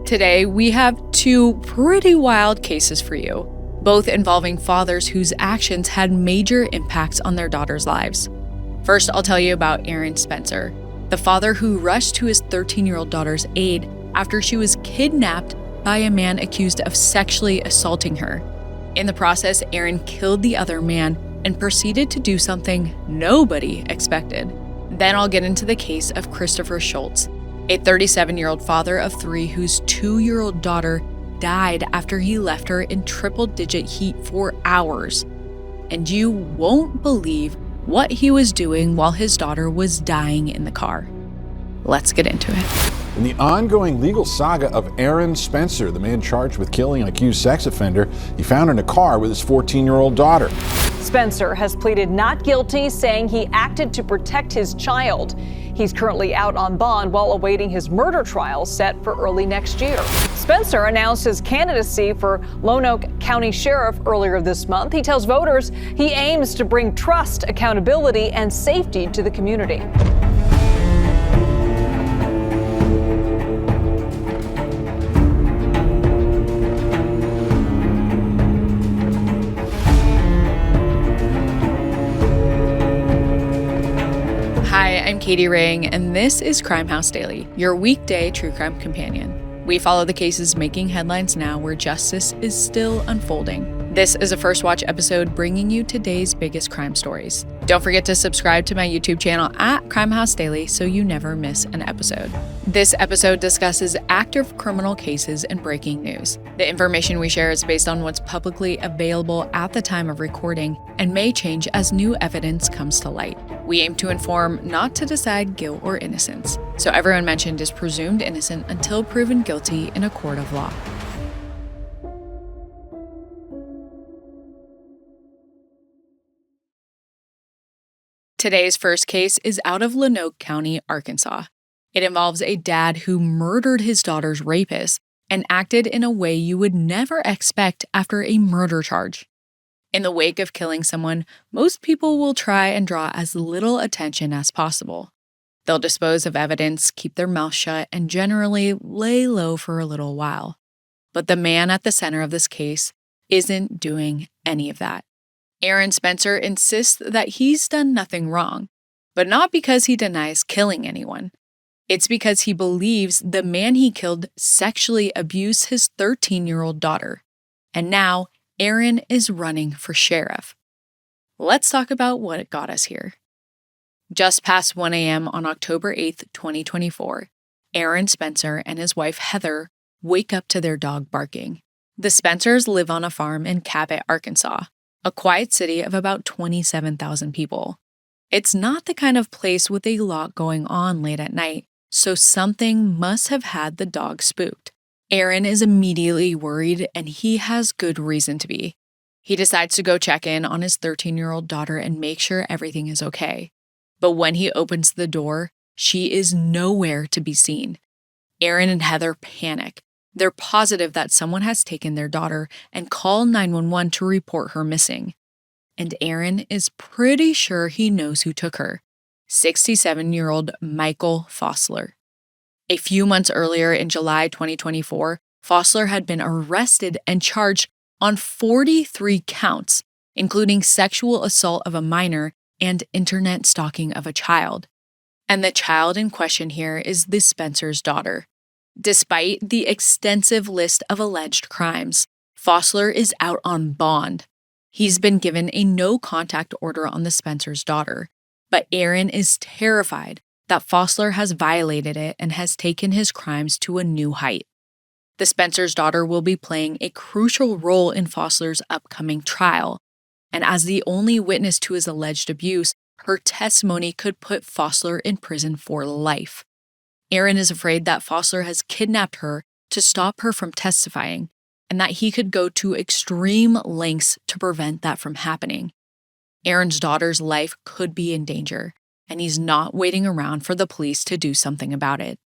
Today, we have two pretty wild cases for you, both involving fathers whose actions had major impacts on their daughters' lives. First, I'll tell you about Aaron Spencer, the father who rushed to his 13-year-old daughter's aid after she was kidnapped by a man accused of sexually assaulting her. In the process, Aaron killed the other man and proceeded to do something nobody expected. Then I'll get into the case of Christopher Scholtz, a 37-year-old father of three whose 2-year-old daughter died after he left her in triple-digit heat for hours. And you won't believe what he was doing while his daughter was dying in the car. Let's get into it. In the ongoing legal saga of Aaron Spencer, the man charged with killing an accused sex offender he found in a car with his 14-year-old daughter. Spencer has pleaded not guilty, saying he acted to protect his child. He's currently out on bond while awaiting his murder trial set for early next year. Spencer announced his candidacy for Lonoke County Sheriff earlier this month. He tells voters he aims to bring trust, accountability, and safety to the community. Hi, I'm Katie Ring, and this is Crime House Daily, your weekday true crime companion. We follow the cases making headlines now where justice is still unfolding. This is a First Watch episode bringing you today's biggest crime stories. Don't forget to subscribe to my YouTube channel at Crime House Daily so you never miss an episode. This episode discusses active criminal cases and breaking news. The information we share is based on what's publicly available at the time of recording and may change as new evidence comes to light. We aim to inform, not to decide guilt or innocence. So everyone mentioned is presumed innocent until proven guilty in a court of law. Today's first case is out of Lonoke County, Arkansas. It involves a dad who murdered his daughter's rapist and acted in a way you would never expect after a murder charge. In the wake of killing someone, most people will try and draw as little attention as possible. They'll dispose of evidence, keep their mouth shut, and generally lay low for a little while. But the man at the center of this case isn't doing any of that. Aaron Spencer insists that he's done nothing wrong, but not because he denies killing anyone. It's because he believes the man he killed sexually abused his 13-year-old daughter. And now, Aaron is running for sheriff. Let's talk about what got us here. Just past 1 a.m. on October 8th, 2024, Aaron Spencer and his wife Heather wake up to their dog barking. The Spencers live on a farm in Cabot, Arkansas, a quiet city of about 27,000 people. It's not the kind of place with a lot going on late at night, so something must have had the dog spooked. Aaron is immediately worried, and he has good reason to be. He decides to go check in on his 13-year-old daughter and make sure everything is okay. But when he opens the door, she is nowhere to be seen. Aaron and Heather panic. They're positive that someone has taken their daughter and call 911 to report her missing. And Aaron is pretty sure he knows who took her, 67-year-old Michael Fossler. A few months earlier in July 2024, Fossler had been arrested and charged on 43 counts, including sexual assault of a minor and internet stalking of a child. And the child in question here is the Spencer's daughter. Despite the extensive list of alleged crimes, Fossler is out on bond. He's been given a no-contact order on the Spencer's daughter, but Aaron is terrified that Fossler has violated it and has taken his crimes to a new height. The Spencer's daughter will be playing a crucial role in Fossler's upcoming trial, and as the only witness to his alleged abuse, her testimony could put Fossler in prison for life. Aaron is afraid that Fossler has kidnapped her to stop her from testifying, and that he could go to extreme lengths to prevent that from happening. Aaron's daughter's life could be in danger, and he's not waiting around for the police to do something about it.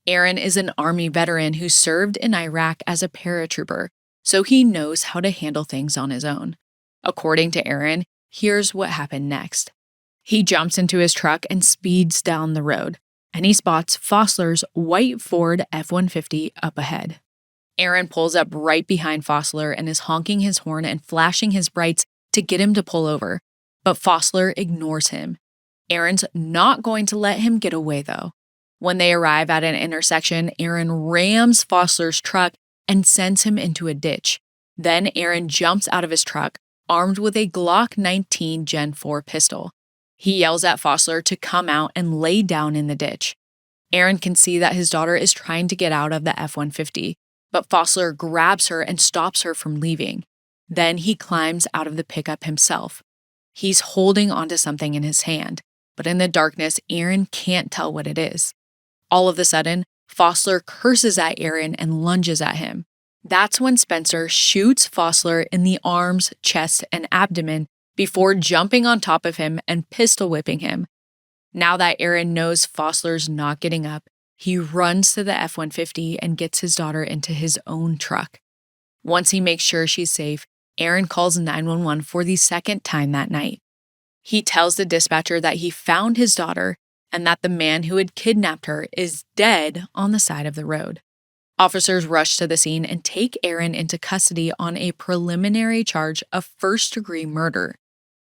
Aaron is an Army veteran who served in Iraq as a paratrooper, so he knows how to handle things on his own. According to Aaron, here's what happened next. He jumps into his truck and speeds down the road. and he spots Fossler's white Ford F-150 up ahead. Aaron pulls up right behind Fossler and is honking his horn and flashing his brights to get him to pull over, but Fossler ignores him. Aaron's not going to let him get away, though. When they arrive at an intersection, Aaron rams Fossler's truck and sends him into a ditch. Then Aaron jumps out of his truck, armed with a Glock 19 Gen 4 pistol. He yells at Fossler to come out and lay down in the ditch. Aaron can see that his daughter is trying to get out of the F-150, but Fossler grabs her and stops her from leaving. Then he climbs out of the pickup himself. He's holding onto something in his hand, but in the darkness, Aaron can't tell what it is. All of a sudden, Fossler curses at Aaron and lunges at him. That's when Spencer shoots Fossler in the arms, chest, and abdomen before jumping on top of him and pistol whipping him. Now that Aaron knows Fossler's not getting up, he runs to the F-150 and gets his daughter into his own truck. Once he makes sure she's safe, Aaron calls 911 for the second time that night. He tells the dispatcher that he found his daughter and that the man who had kidnapped her is dead on the side of the road. Officers rush to the scene and take Aaron into custody on a preliminary charge of first-degree murder.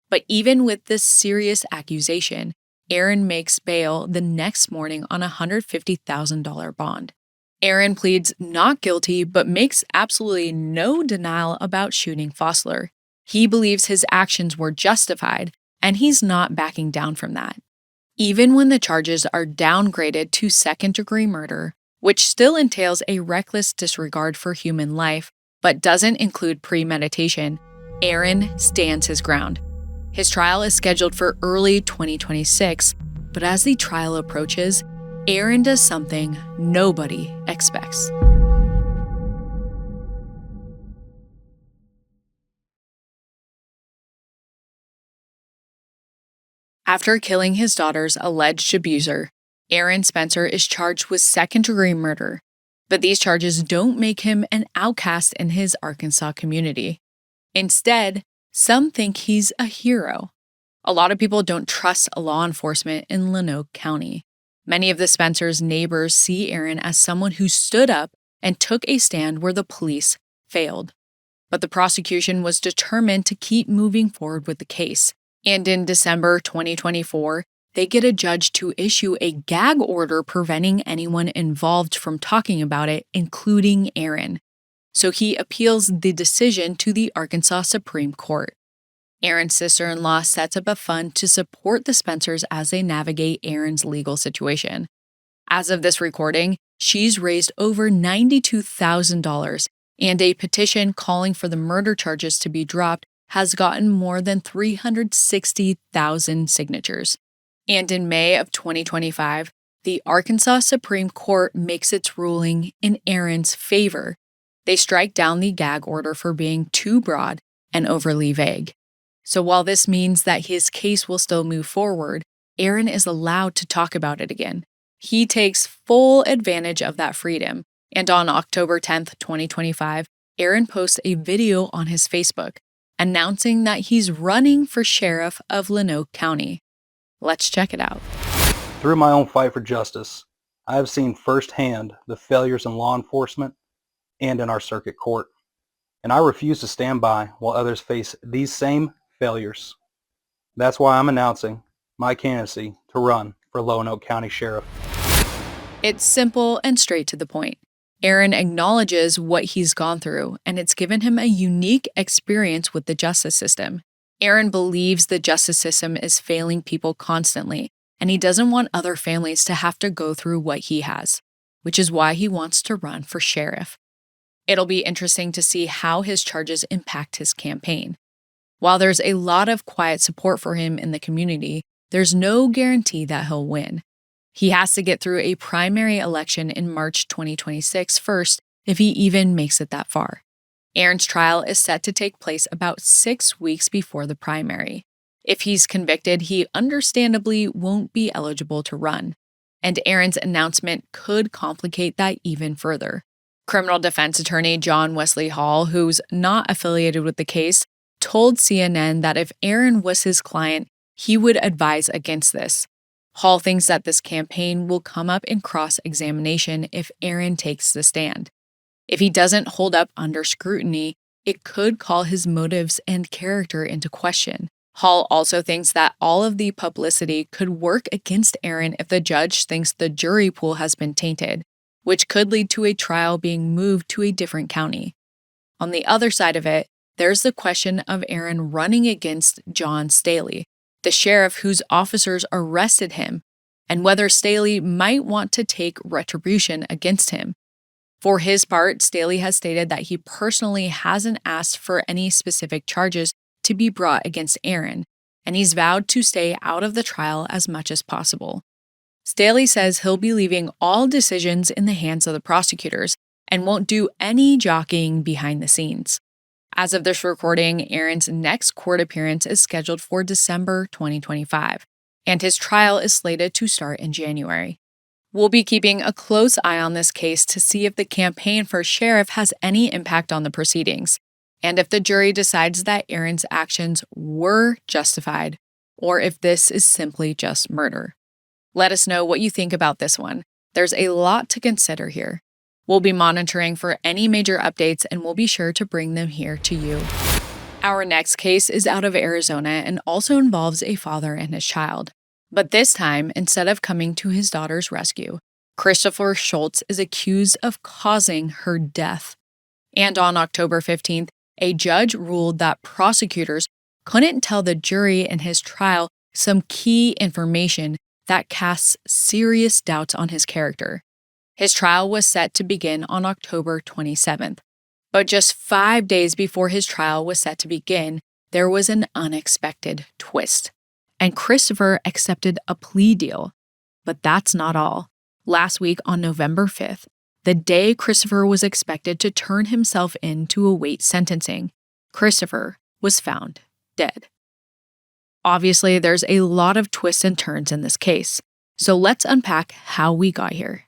But even with this serious accusation, Aaron makes bail the next morning on a $150,000 bond. Aaron pleads not guilty but makes absolutely no denial about shooting Fossler. He believes his actions were justified, and he's not backing down from that. Even when the charges are downgraded to second-degree murder, which still entails a reckless disregard for human life but doesn't include premeditation, Aaron stands his ground. His trial is scheduled for early 2026, but as the trial approaches, Aaron does something nobody expects. After killing his daughter's alleged abuser, Aaron Spencer is charged with second-degree murder, but these charges don't make him an outcast in his Arkansas community. Instead, some think he's a hero. A lot of people don't trust law enforcement in Lonoke County. Many of the Spencers' neighbors see Aaron as someone who stood up and took a stand where the police failed. But the prosecution was determined to keep moving forward with the case. And in December 2024, they get a judge to issue a gag order preventing anyone involved from talking about it, including Aaron. So he appeals the decision to the Arkansas Supreme Court. Aaron's sister-in-law sets up a fund to support the Spencers as they navigate Aaron's legal situation. As of this recording, she's raised over $92,000, and a petition calling for the murder charges to be dropped has gotten more than 360,000 signatures. And in May of 2025, the Arkansas Supreme Court makes its ruling in Aaron's favor. They strike down the gag order for being too broad and overly vague. So while this means that his case will still move forward, Aaron is allowed to talk about it again. He takes full advantage of that freedom, and on October 10th, 2025, Aaron posts a video on his Facebook announcing that he's running for sheriff of Lonoke County. Let's check it out. Through my own fight for justice, I have seen firsthand the failures in law enforcement and in our circuit court, and I refuse to stand by while others face these same failures. That's why I'm announcing my candidacy to run for Lonoke County Sheriff. It's simple and straight to the point. Aaron acknowledges what he's gone through, and it's given him a unique experience with the justice system. Aaron believes the justice system is failing people constantly, and he doesn't want other families to have to go through what he has, which is why he wants to run for sheriff. It'll be interesting to see how his charges impact his campaign. While there's a lot of quiet support for him in the community, there's no guarantee that he'll win. He has to get through a primary election in March 2026 first, if he even makes it that far. Aaron's trial is set to take place about 6 weeks before the primary. If he's convicted, he understandably won't be eligible to run, and Aaron's announcement could complicate that even further. Criminal defense attorney John Wesley Hall, who's not affiliated with the case, told CNN that if Aaron was his client, he would advise against this. Hall thinks that this campaign will come up in cross-examination if Aaron takes the stand. If he doesn't hold up under scrutiny, it could call his motives and character into question. Hall also thinks that all of the publicity could work against Aaron if the judge thinks the jury pool has been tainted, which could lead to a trial being moved to a different county. On the other side of it, there's the question of Aaron running against John Staley, the sheriff whose officers arrested him, and whether Staley might want to take retribution against him. For his part, Staley has stated that he personally hasn't asked for any specific charges to be brought against Aaron, and he's vowed to stay out of the trial as much as possible. Staley says he'll be leaving all decisions in the hands of the prosecutors and won't do any jockeying behind the scenes. As of this recording, Aaron's next court appearance is scheduled for December 2025, and his trial is slated to start in January. We'll be keeping a close eye on this case to see if the campaign for sheriff has any impact on the proceedings, and if the jury decides that Aaron's actions were justified, or if this is simply just murder. Let us know what you think about this one. There's a lot to consider here. We'll be monitoring for any major updates, and we'll be sure to bring them here to you. Our next case is out of Arizona and also involves a father and his child. But this time, instead of coming to his daughter's rescue, Christopher Scholtes is accused of causing her death. And on October 15th, a judge ruled that prosecutors couldn't tell the jury in his trial some key information that casts serious doubts on his character. His trial was set to begin on October 27th, but just 5 days before his trial was set to begin, there was an unexpected twist, and Christopher accepted a plea deal. But that's not all. Last week on November 5th, the day Christopher was expected to turn himself in to await sentencing, Christopher was found dead. Obviously, there's a lot of twists and turns in this case, so let's unpack how we got here.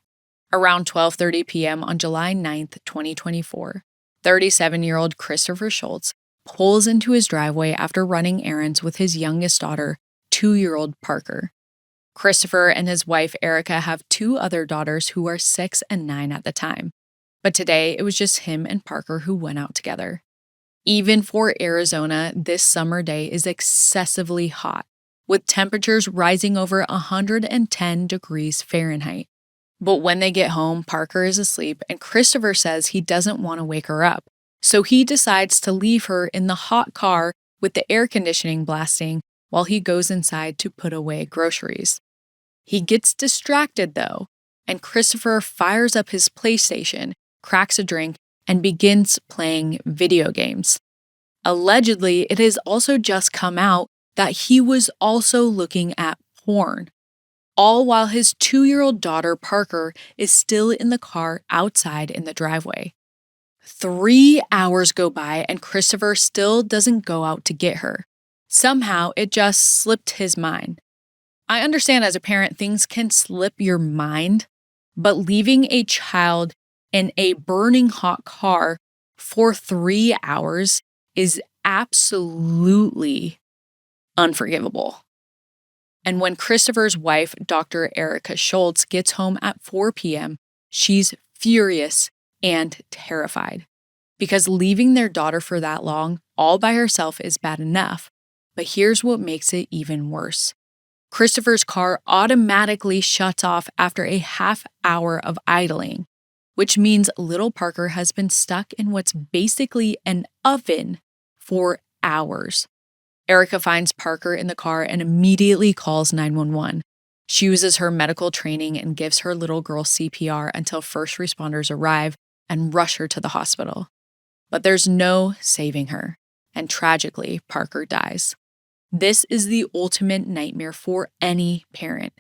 Around 12:30 p.m. on July 9th, 2024, 37-year-old Christopher Scholtes pulls into his driveway after running errands with his youngest daughter, 2-year-old Parker. Christopher and his wife Erica have 2 other daughters who are 6 and 9 at the time, but today it was just him and Parker who went out together. Even for Arizona, this summer day is excessively hot, with temperatures rising over 110 degrees Fahrenheit. But when they get home, Parker is asleep, and Christopher says he doesn't want to wake her up, so he decides to leave her in the hot car with the air conditioning blasting while he goes inside to put away groceries. He gets distracted, though, and Christopher fires up his PlayStation, cracks a drink, and begins playing video games. Allegedly, it has also just come out that he was also looking at porn, all while his 2-year-old daughter Parker is still in the car outside in the driveway. 3 hours go by and Christopher still doesn't go out to get her. Somehow, it just slipped his mind. I understand as a parent things can slip your mind, but leaving a child in a burning hot car for 3 hours is absolutely unforgivable. And when Christopher's wife, Dr. Erica Schultz, gets home at 4 p.m., she's furious and terrified. Because leaving their daughter for that long, all by herself, is bad enough. But here's what makes it even worse. Christopher's car automatically shuts off after a half hour of idling, which means little Parker has been stuck in what's basically an oven for hours. Erica finds Parker in the car and immediately calls 911. She uses her medical training and gives her little girl CPR until first responders arrive and rush her to the hospital. But there's no saving her, and tragically, Parker dies. This is the ultimate nightmare for any parent.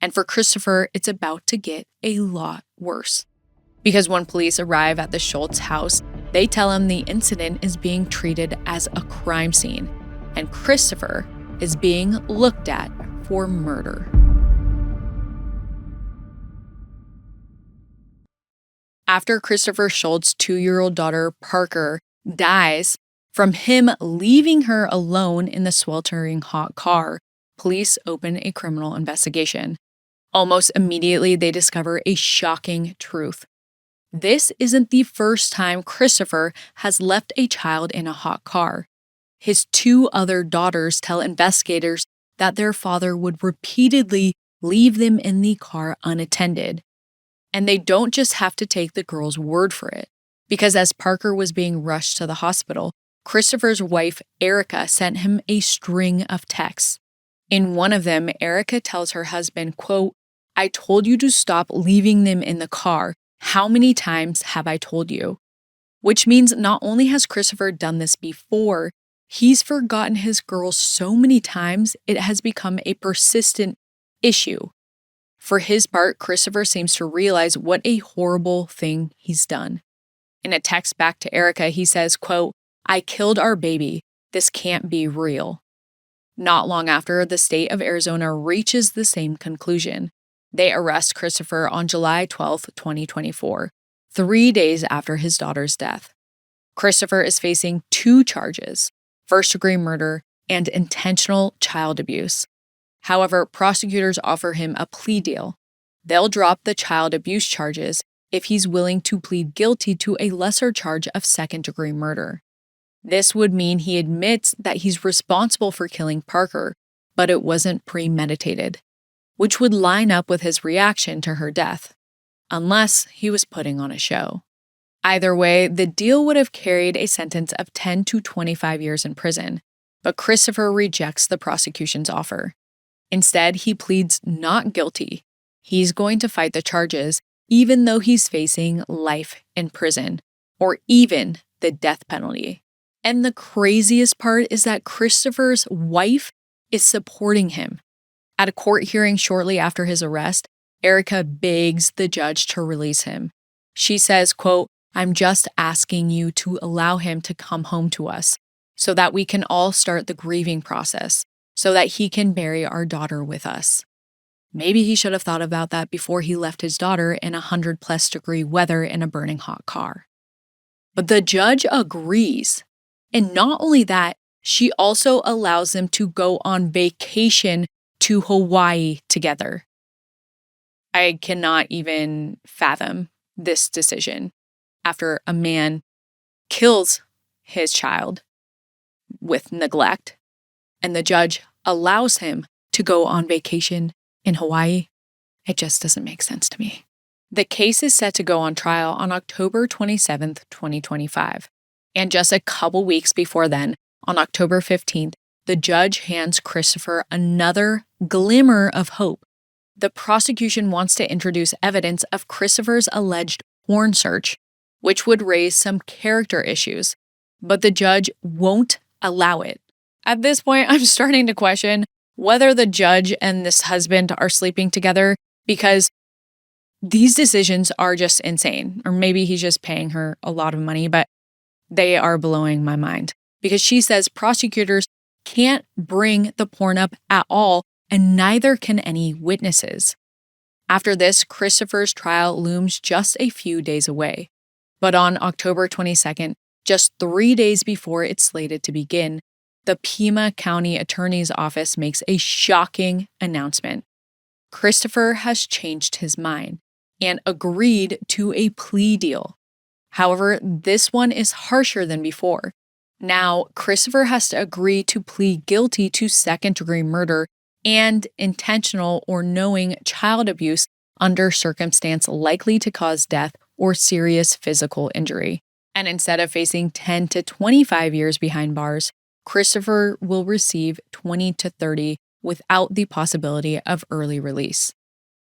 And for Christopher, it's about to get a lot worse. Because when police arrive at the Schultz house, they tell him the incident is being treated as a crime scene, and Christopher is being looked at for murder. After Christopher Schultz's 2-year-old daughter, Parker, dies from him leaving her alone in the sweltering hot car, police open a criminal investigation. Almost immediately, they discover a shocking truth. This isn't the first time Christopher has left a child in a hot car. His 2 other daughters tell investigators that their father would repeatedly leave them in the car unattended. And they don't just have to take the girl's word for it, because as Parker was being rushed to the hospital, Christopher's wife, Erica, sent him a string of texts. In one of them, Erica tells her husband, quote, "I told you to stop leaving them in the car. How many times have I told you?" Which means not only has Christopher done this before, he's forgotten his girls so many times it has become a persistent issue. For his part, Christopher seems to realize what a horrible thing he's done. In a text back to Erica, he says, quote, "I killed our baby. This can't be real." Not long after, the state of Arizona reaches the same conclusion. They arrest Christopher on July 12, 2024, 3 days after his daughter's death. Christopher is facing 2 charges: first-degree murder and intentional child abuse. However, prosecutors offer him a plea deal. They'll drop the child abuse charges if he's willing to plead guilty to a lesser charge of second-degree murder. This would mean he admits that he's responsible for killing Parker, but it wasn't premeditated, which would line up with his reaction to her death, unless he was putting on a show. Either way, the deal would have carried a sentence of 10 to 25 years in prison, but Christopher rejects the prosecution's offer. Instead, he pleads not guilty. He's going to fight the charges, even though he's facing life in prison, or even the death penalty. And the craziest part is that Christopher's wife is supporting him. At a court hearing shortly after his arrest, Erica begs the judge to release him. She says, quote, "I'm just asking you to allow him to come home to us so that we can all start the grieving process, so that he can bury our daughter with us." Maybe he should have thought about that before he left his daughter in 100+ degree weather in a burning hot car. But the judge agrees. And not only that, she also allows them to go on vacation to Hawaii together. I cannot even fathom this decision after a man kills his child with neglect, and the judge allows him to go on vacation in Hawaii. It just doesn't make sense to me. The case is set to go on trial on October 27th, 2025. And just a couple weeks before then, on October 15th, the judge hands Christopher another glimmer of hope. The prosecution wants to introduce evidence of Christopher's alleged porn search, which would raise some character issues, but the judge won't allow it. At this point, I'm starting to question whether the judge and this husband are sleeping together, because these decisions are just insane. Or maybe he's just paying her a lot of money, but they are blowing my mind, because she says prosecutors can't bring the porn up at all, and neither can any witnesses. After this, Christopher's trial looms just a few days away. But on October 22nd, just 3 days before it's slated to begin, the Pima County Attorney's Office makes a shocking announcement. Christopher has changed his mind and agreed to a plea deal. However, this one is harsher than before. Now, Christopher has to agree to plead guilty to second-degree murder and intentional or knowing child abuse under circumstance likely to cause death or serious physical injury. And instead of facing 10 to 25 years behind bars, Christopher will receive 20 to 30 without the possibility of early release.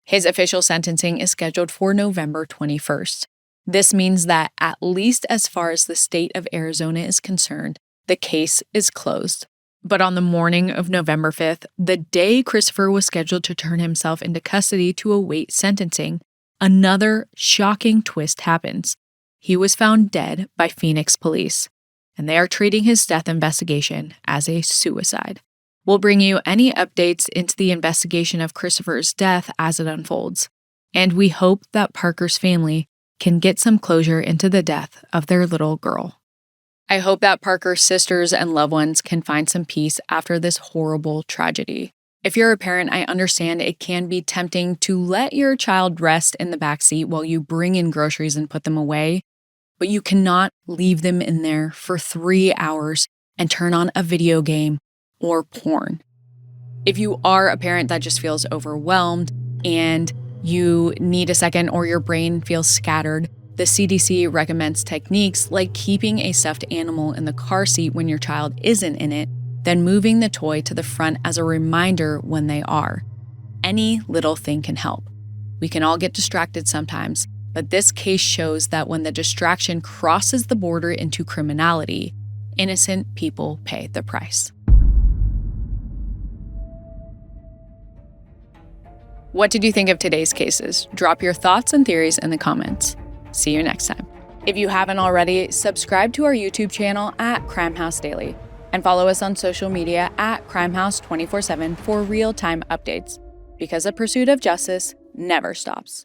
His official sentencing is scheduled for November 21st. This means that, at least as far as the state of Arizona is concerned, the case is closed. But on the morning of November 5th, the day Christopher was scheduled to turn himself into custody to await sentencing, another shocking twist happens. He was found dead by Phoenix police, and they are treating his death investigation as a suicide. We'll bring you any updates into the investigation of Christopher's death as it unfolds, and we hope that Parker's family can get some closure into the death of their little girl. I hope that Parker's sisters and loved ones can find some peace after this horrible tragedy. If you're a parent, I understand it can be tempting to let your child rest in the backseat while you bring in groceries and put them away, but you cannot leave them in there for 3 hours and turn on a video game or porn. If you are a parent that just feels overwhelmed and you need a second or your brain feels scattered, the CDC recommends techniques like keeping a stuffed animal in the car seat when your child isn't in it, then moving the toy to the front as a reminder when they are. Any little thing can help. We can all get distracted sometimes, but this case shows that when the distraction crosses the border into criminality, innocent people pay the price. What did you think of today's cases? Drop your thoughts and theories in the comments. See you next time. If you haven't already, subscribe to our YouTube channel at Crime House Daily and follow us on social media at Crime House 24/7 for real-time updates, because the pursuit of justice never stops.